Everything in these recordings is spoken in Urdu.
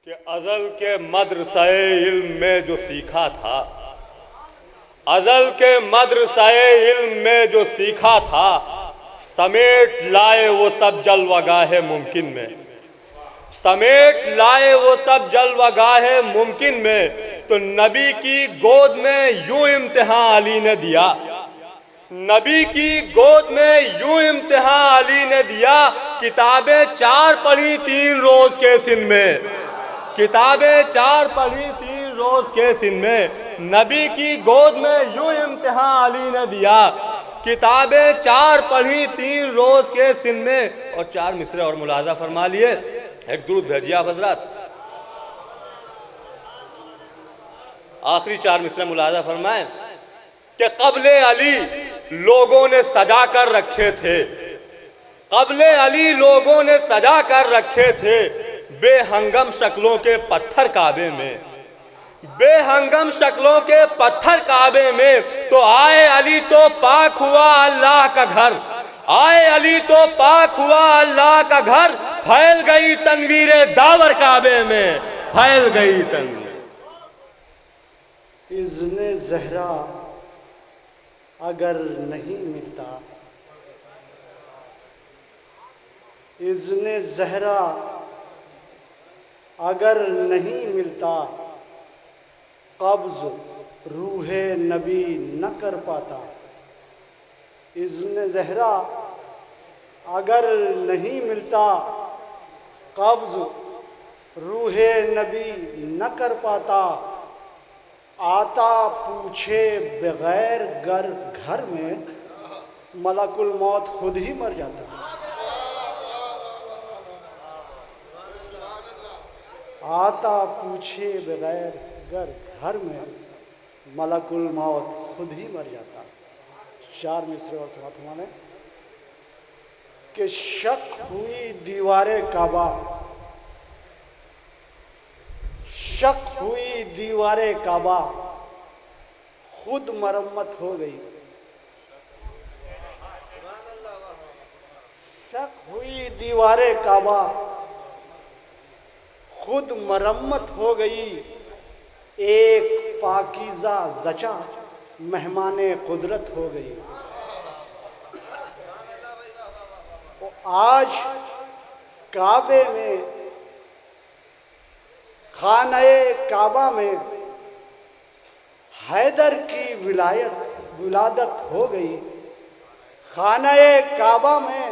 کہ ازل کے مدرسہ علم میں جو سیکھا تھا، ازل کے مدرسہ علم میں جو سیکھا تھا، سمیٹ لائے وہ سب جلوہ گاہ ممکن میں، سمیٹ لائے وہ سب جلوہ گاہ ممکن میں۔ تو نبی کی گود میں یوں امتحان علی نے دیا، نبی کی گود میں یوں امتحان علی نے دیا، کتابیں 4 پڑھی 3 روز کے سن میں، کتابیں 4 پڑھی 3 روز کے سن میں۔ نبی کی گود میں یوں امتحان علی نے دیا، کتابیں 4 پڑھی 3 روز کے سن میں۔ اور 4 مصرے اور ملاحظہ فرما لیے، ایک درود بھیجیے آپ حضرات۔ آخری 4 مصرے ملاحظہ فرمائیں کہ قبل علی لوگوں نے سجا کر رکھے تھے، قبل علی لوگوں نے سجا کر رکھے تھے بے ہنگم شکلوں کے پتھر کعبے میں، بے ہنگم شکلوں کے پتھر کعبے میں۔ تو آئے علی تو پاک ہوا اللہ کا گھر، آئے علی تو پاک ہوا اللہ کا گھر، پھیل گئی تنویر داور کعبے میں، پھیل گئی تنویر۔ اذن زہرا اگر نہیں ملتا، اذن زہرا اگر نہیں ملتا، قبض روح نبی نہ کر پاتا۔ اذن زہرا اگر نہیں ملتا، قبض روح نبی نہ کر پاتا۔ آتا پوچھے بغیر گھر میں، ملک الموت خود ہی مر جاتا۔ آتا پوچھے بغیر گھر میں، ملک الموت خود ہی مر جاتا۔ 4 مصرے اور ساتھ ہمارے کہ شک ہوئی دیوار کعبہ، شک ہوئی دیوار کعبہ، خود مرمت ہو گئی۔ شک ہوئی دیوار کعبہ، خود مرمت ہو گئی۔ ایک پاکیزہ زچا مہمان قدرت ہو گئی۔ آج کعبے میں، خانہ کعبہ میں حیدر کی ولادت ہو گئی۔ خانہ کعبہ میں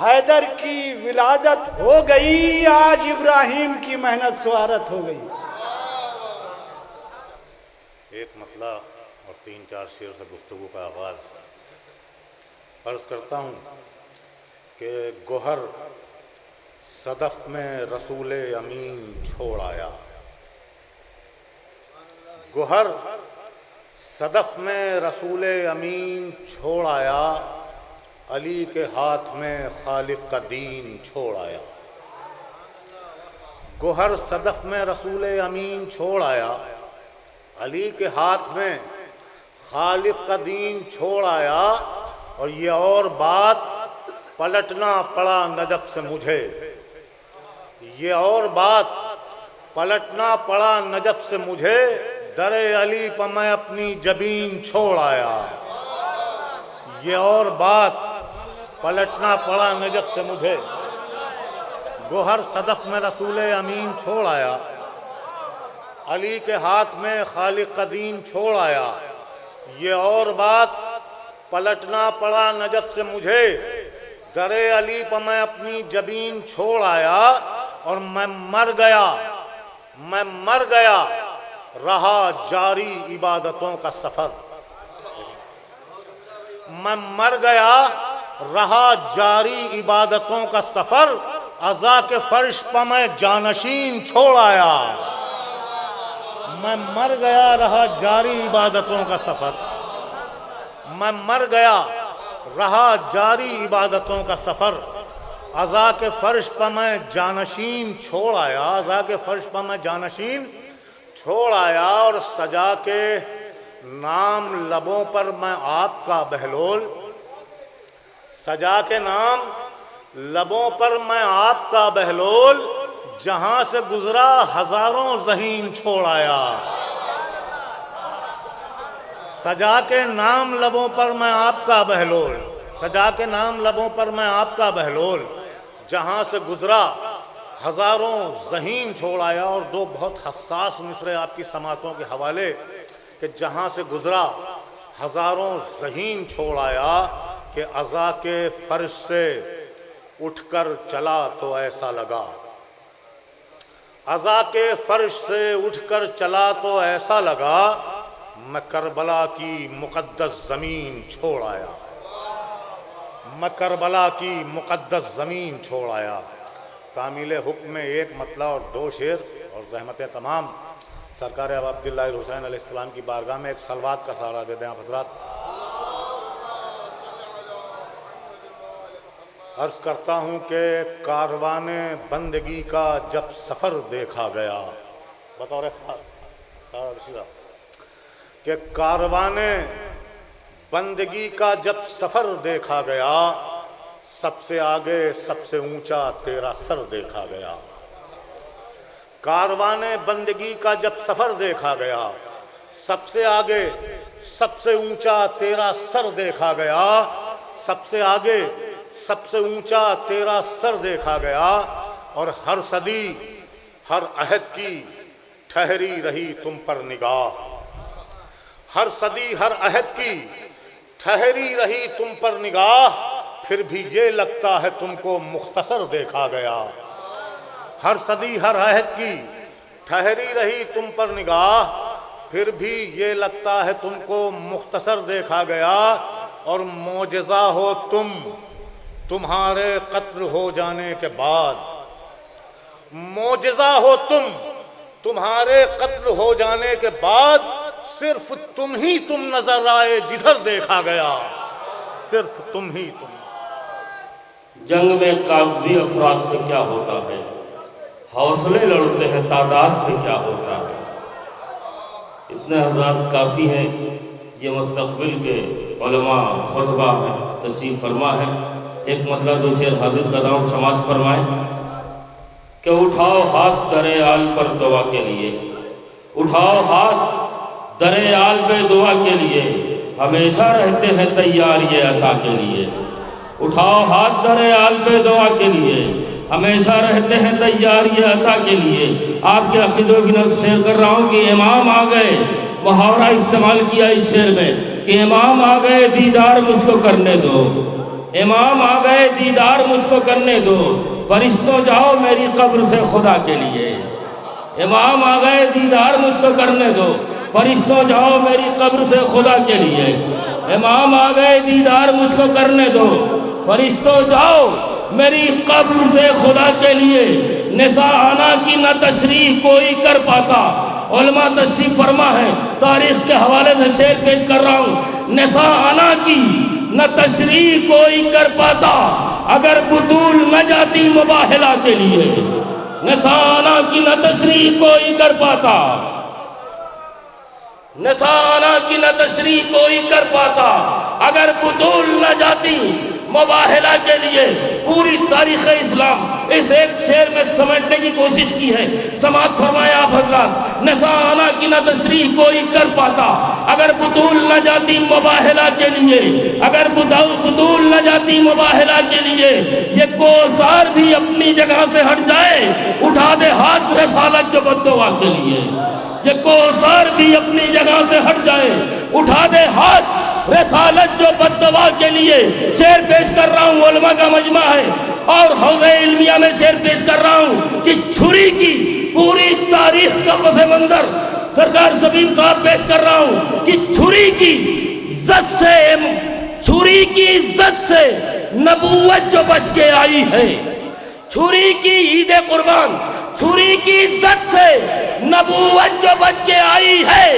حیدر کی ولادت ہو گئی، آج ابراہیم کی محنت سوارت ہو گئی۔ ایک مطلع اور 3-4 شعر سے گفتگو کا آغاز۔ عرض کرتا ہوں کہ گوہر صدف میں رسول امین چھوڑ آیا، گوہر صدف میں رسول امین چھوڑ آیا، علی کے ہاتھ میں خالق کا دین چھوڑ آیا۔ گوہر صدف میں رسول امین چھوڑ آیا، علی کے ہاتھ میں خالق کا دین چھوڑ آیا۔ اور یہ اور بات پلٹنا پڑا نجف سے مجھے، یہ اور بات پلٹنا پڑا نجف سے مجھے، در علی پر میں اپنی جبین چھوڑ آیا۔ یہ اور بات پلٹنا پڑا نجف سے مجھے، گوہر صدف میں رسول امین چھوڑ آیا، علی کے ہاتھ میں خالق کا دین چھوڑ آیا۔ یہ اور بات پلٹنا پڑا نجف سے مجھے، در علی پر میں اپنی جبین چھوڑ آیا۔ اور میں مر گیا رہا جاری عبادتوں کا سفر، میں مر گیا رہا جاری عبادتوں کا سفر، عزا کے فرش پر میں جانشین چھوڑ آیا۔ میں مر گیا رہا جاری عبادتوں کا سفر، میں مر گیا رہا جاری عبادتوں کا سفر، عزا کے فرش پر میں جانشین چھوڑ آیا، عزا کے فرش پر میں جانشین چھوڑ آیا۔ اور سجا کے نام لبوں پر میں آپ کا بہلول، سجا کے نام لبوں پر میں آپ کا بہلول، جہاں سے گزرا ہزاروں ذہین چھوڑ آیا، سجا کے نام لبوں پر میں آپ کا بہلول، سجا کے نام لبوں پر میں آپ کا بہلول، جہاں سے گزرا ہزاروں ذہین چھوڑ آیا۔ اور دو بہت حساس مصرے آپ کی سماعتوں کے حوالے کہ جہاں سے گزرا ہزاروں ذہین چھوڑ آیا کہ عزا کے فرش سے اٹھ کر چلا تو ایسا لگا، عزا کے فرش سے اٹھ کر چلا تو ایسا لگا، میں کربلا کی مقدس زمین چھوڑ آیا، میں کربلا کی مقدس زمین چھوڑ آیا۔ تعمیل حکم میں ایک مطلع اور دو شعر اور زحمتیں تمام سرکار ابا عبداللہ الحسین علیہ السلام کی بارگاہ میں ایک صلوات کا سہارا دے دیں آپ حضرات۔ عرض کرتا ہوں کہ کاروان بندگی کا جب سفر دیکھا گیا، بطور کہ کاروان بندگی کا جب سفر دیکھا گیا، سب سے آگے سب سے اونچا تیرا سر دیکھا گیا۔ کاروان بندگی کا جب سفر دیکھا گیا، سب سے آگے سب سے اونچا تیرا سر دیکھا گیا، سب سے آگے سب سے اونچا تیرا سر دیکھا گیا، اور ہر صدی ہر عہد کی ٹھہری رہی تم پر نگاہ، ہر صدی ہر عہد کی ٹھہری رہی تم پر نگاہ، پھر بھی یہ لگتا ہے تم کو مختصر دیکھا گیا، ہر صدی ہر عہد کی ٹھہری رہی تم پر نگاہ، پھر بھی یہ لگتا ہے تم کو مختصر دیکھا گیا، اور معجزہ ہو تم تمہارے قتل ہو جانے کے بعد، معجزہ ہو تم تمہارے قتل ہو جانے کے بعد، صرف تم ہی تم نظر آئے جدھر دیکھا گیا، صرف تم ہی تم۔ جنگ میں کاغذی افراد سے کیا ہوتا ہے، حوصلے لڑتے ہیں تعداد سے کیا ہوتا ہے۔ اتنے حضرات کافی ہیں، یہ مستقبل کے علماء خطبہ ہے، تشریف فرما ہے۔ ایک مطلب دو شعر حاضر کر رہا ہوں، سماعت فرمائیں کہ اٹھاؤ ہاتھ در آل پر دعا کے لیے، اٹھاؤ ہاتھ در آل پہ دعا کے لیے، ہمیشہ رہتے ہیں تیار یہ عطا کے لیے، اٹھاؤ ہاتھ در آل پہ دعا کے لیے، ہمیشہ رہتے ہیں تیار یہ عطا کے لیے۔ آپ کے عقیدوں کی نفس شیئر کر رہا ہوں کہ امام آ گئے، محاورہ استعمال کیا اس شعر میں کہ امام آ گئے دیدار مجھ کو کرنے دو، امام آ گئے دیدار مجھ کو کرنے دو، فرشتوں جاؤ میری قبر سے خدا کے لیے، امام آ گئے دیدار مجھ کو کرنے دو، فرشتوں جاؤ میری قبر سے خدا کے لیے، امام آ گئے دیدار مجھ کو کرنے دو، فرشتوں جاؤ میری قبر سے خدا کے لیے۔ نساء آنا کی نہ تشریح کوئی کر پاتا، علماء تشریف فرما ہے، تاریخ کے حوالے سے شعر پیش کر رہا ہوں۔ نساء آنا کی نہ تشریح کوئی کر پاتا، اگر بطول نہ جاتی مباہلہ کے لیے، نساء آنا کی نہ تشریح کوئی کر پاتا، نساء آنا کی نہ تشریح کوئی کر پاتا، اگر بطول نہ جاتی مباہلہ کے لیے۔ پوری تاریخ اسلام اس ایک شعر میں سمیٹنے کی کوشش کی ہے، سماعت فرمائیں آپ حضرات۔ نساء آنا کی نہ تشریح کوئی کر پاتا، اگر بطول نہ جاتی مباہلہ کے لیے، اگر بطول نہ جاتی مباہلہ کے لیے، یہ کوثر بھی اپنی جگہ سے ہٹ جائے، اٹھا دے ہاتھ رسالت جو بددعا کے لیے، یہ کوثر بھی اپنی جگہ سے ہٹ جائے، اٹھا دے ہاتھ رسالت جو بددعا کے لیے۔ شعر پیش کر رہا ہوں، علماء کا مجمع ہے اور حوضہ علمیہ میں شعر پیش کر رہا ہوں کہ چھری کی پوری تاریخ کا پس منظر سرکار شبیر صاحب پیش کر رہا ہوں کہ چھری کی عزت سے نبوت جو بچ کے آئی ہے، چھری کی عید قربان، چھری کی عزت سے نبوت جو بچ کے آئی ہے،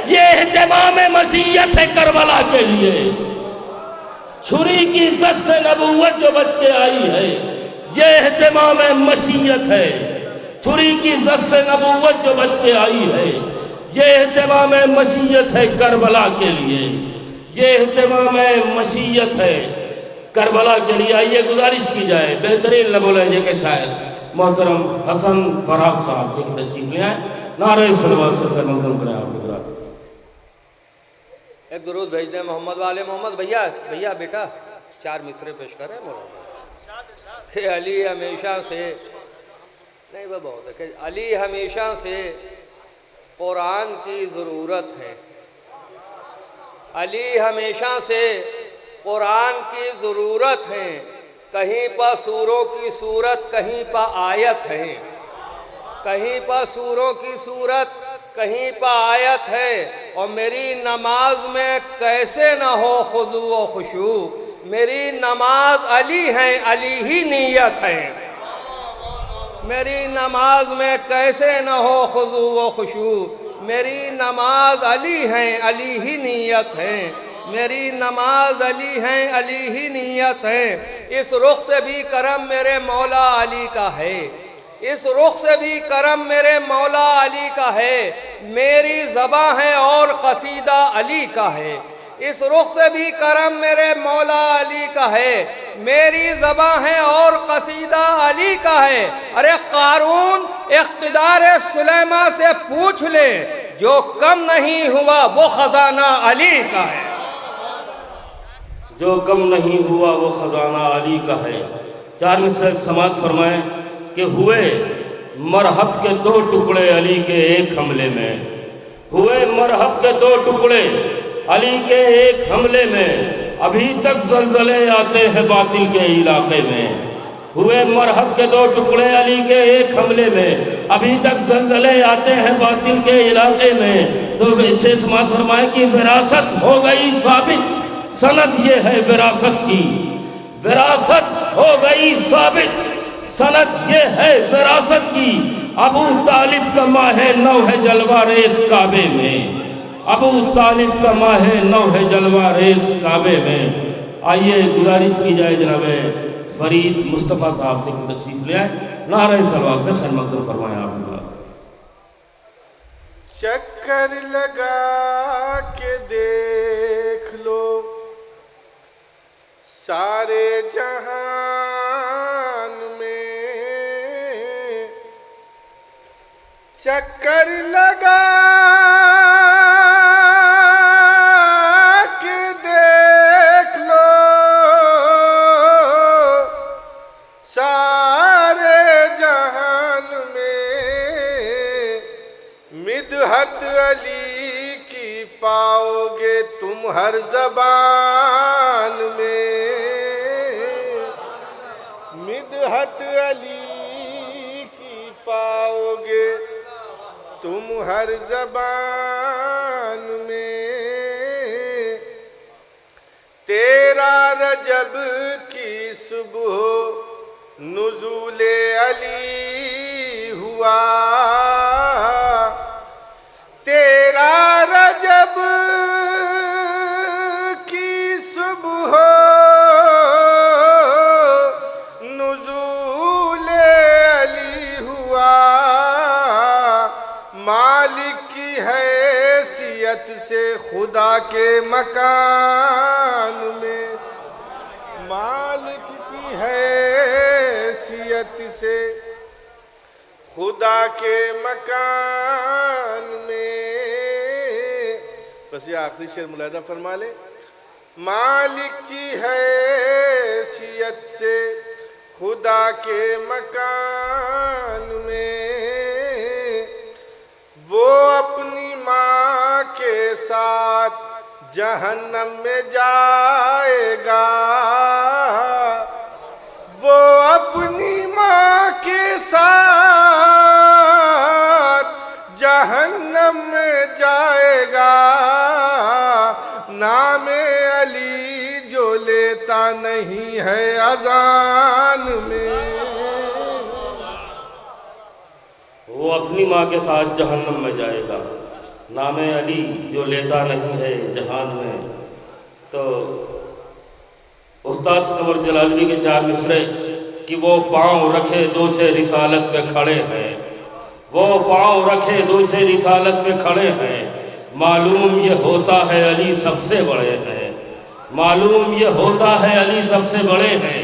یہ اہتمام مشیت ہے کربلا کے لیے۔ چھری کی عزت سے نبوت جو بچ کے آئی ہے، یہ اہتمام مشیت ہے۔ چھری کی عزت سے نبوت جو بچ کے آئی ہے، یہ اہتمام مشیت ہے کربلا کے لیے، یہ اہتمام مشیت ہے کربلا کے لیے۔ آئیے گزارش کی جائے بہترین لب و لہجے کے شاعر محترم حسن فراز صاحب سے تشریف لے آئیں. نعرہ صلوات سے خیر مقدم کریں آپ حضرات. ایک درود بھیج دیں محمد والے محمد. بھیا بیٹا 4 مصرے پیش کریں مولانا. کہ علی ہمیشہ سے نہیں وہ بہت ہے کہ علی ہمیشہ سے قرآن کی ضرورت ہے. علی ہمیشہ سے قرآن کی ضرورت ہے. کہیں پر سوروں کی صورت کہیں پر آیت ہے. کہیں پر سوروں کی صورت کہیں پر آیت ہے. اور میری نماز میں کیسے نہ ہو خضوع و خشوع. میری نماز علی ہے علی ہی نیت ہے. میری نماز میں کیسے نہ ہو خضوع و خشوع. میری نماز علی ہے علی ہی نیت ہے. میری نماز علی ہے علی ہی نیت ہے. اس رخ سے بھی کرم میرے مولا علی کا ہے. اس رخ سے بھی کرم میرے مولا علی کا ہے. میری زباں ہے اور قصیدہ علی کا ہے. اس رخ سے بھی کرم میرے مولا علی کا ہے. میری زباں ہے اور قصیدہ علی کا ہے. ارے قارون اقتدار سلیمان سے پوچھ لے جو کم نہیں ہوا وہ خزانہ علی کا ہے. جو کم نہیں ہوا وہ خزانہ علی کا ہے. 4 مصرے سماعت فرمائیں کہ ہوئے مرحب کے 2 ٹکڑے علی کے ایک حملے میں. ہوئے مرحب کے 2 ٹکڑے علی کے ایک حملے میں. ابھی تک زلزلے آتے ہیں باطل کے علاقے میں. ہوئے مرحب کے 2 ٹکڑے علی کے ایک حملے میں. ابھی تک زلزلے آتے ہیں باطل کے علاقے میں. تو اسے سماعت فرمائیں کہ وراثت ہو گئی ثابت. سند یہ ہے وراثت کی. وراثت ہو گئی ثابت. سند یہ ہے وراثت کی. ابو طالب کا ماہ 9 ہے جلوہ ریس کعبے میں. ابو طالب کا ماہ 9 ہے جلوہ ریس کعبے میں. آئیے گزارش کی جائے جناب فرید مصطفیٰ صاحب سے تشریف لے آئیں. نعرہ صلوات سے خیر مقدم فرمائیں آپ اللہ. چکر لگا کے دیکھ لو سارے جہان میں. چکر لگا کے دیکھ لو سارے جہان میں. مدحت علی کی پاؤ گے تم ہر زبان میں. مدحت علی کی پاؤ گے تم ہر زبان میں. تیرا رجب کی صبح نزول علی ہوا. تیرا رجب کی صبح نزول علی ہوا. مالک کی حیثیت سے خدا کے مکان میں. مالک کی حیثیت سے خدا کے مکان میں. بس یہ آخری شعر ملاحظہ فرما لیں. مالک کی حیثیت سے خدا کے مکان میں. وہ اپنی ماں کے ساتھ جہنم میں جائے گا. وہ اپنی ماں کے ساتھ جہنم میں جائے گا. نام علی جو لیتا نہیں ہے اذان میں. وہ اپنی ماں کے ساتھ جہنم میں جائے گا. نام علی جو لیتا نہیں ہے جہان میں. تو استاد قمر جلالوی کے 4 مصرے کہ وہ پاؤں رکھے دوش رسالت پہ کھڑے ہیں. وہ پاؤں رکھے دوش رسالت پہ کھڑے ہیں. معلوم یہ ہوتا ہے علی سب سے بڑے ہیں. معلوم یہ ہوتا ہے علی سب سے بڑے ہیں.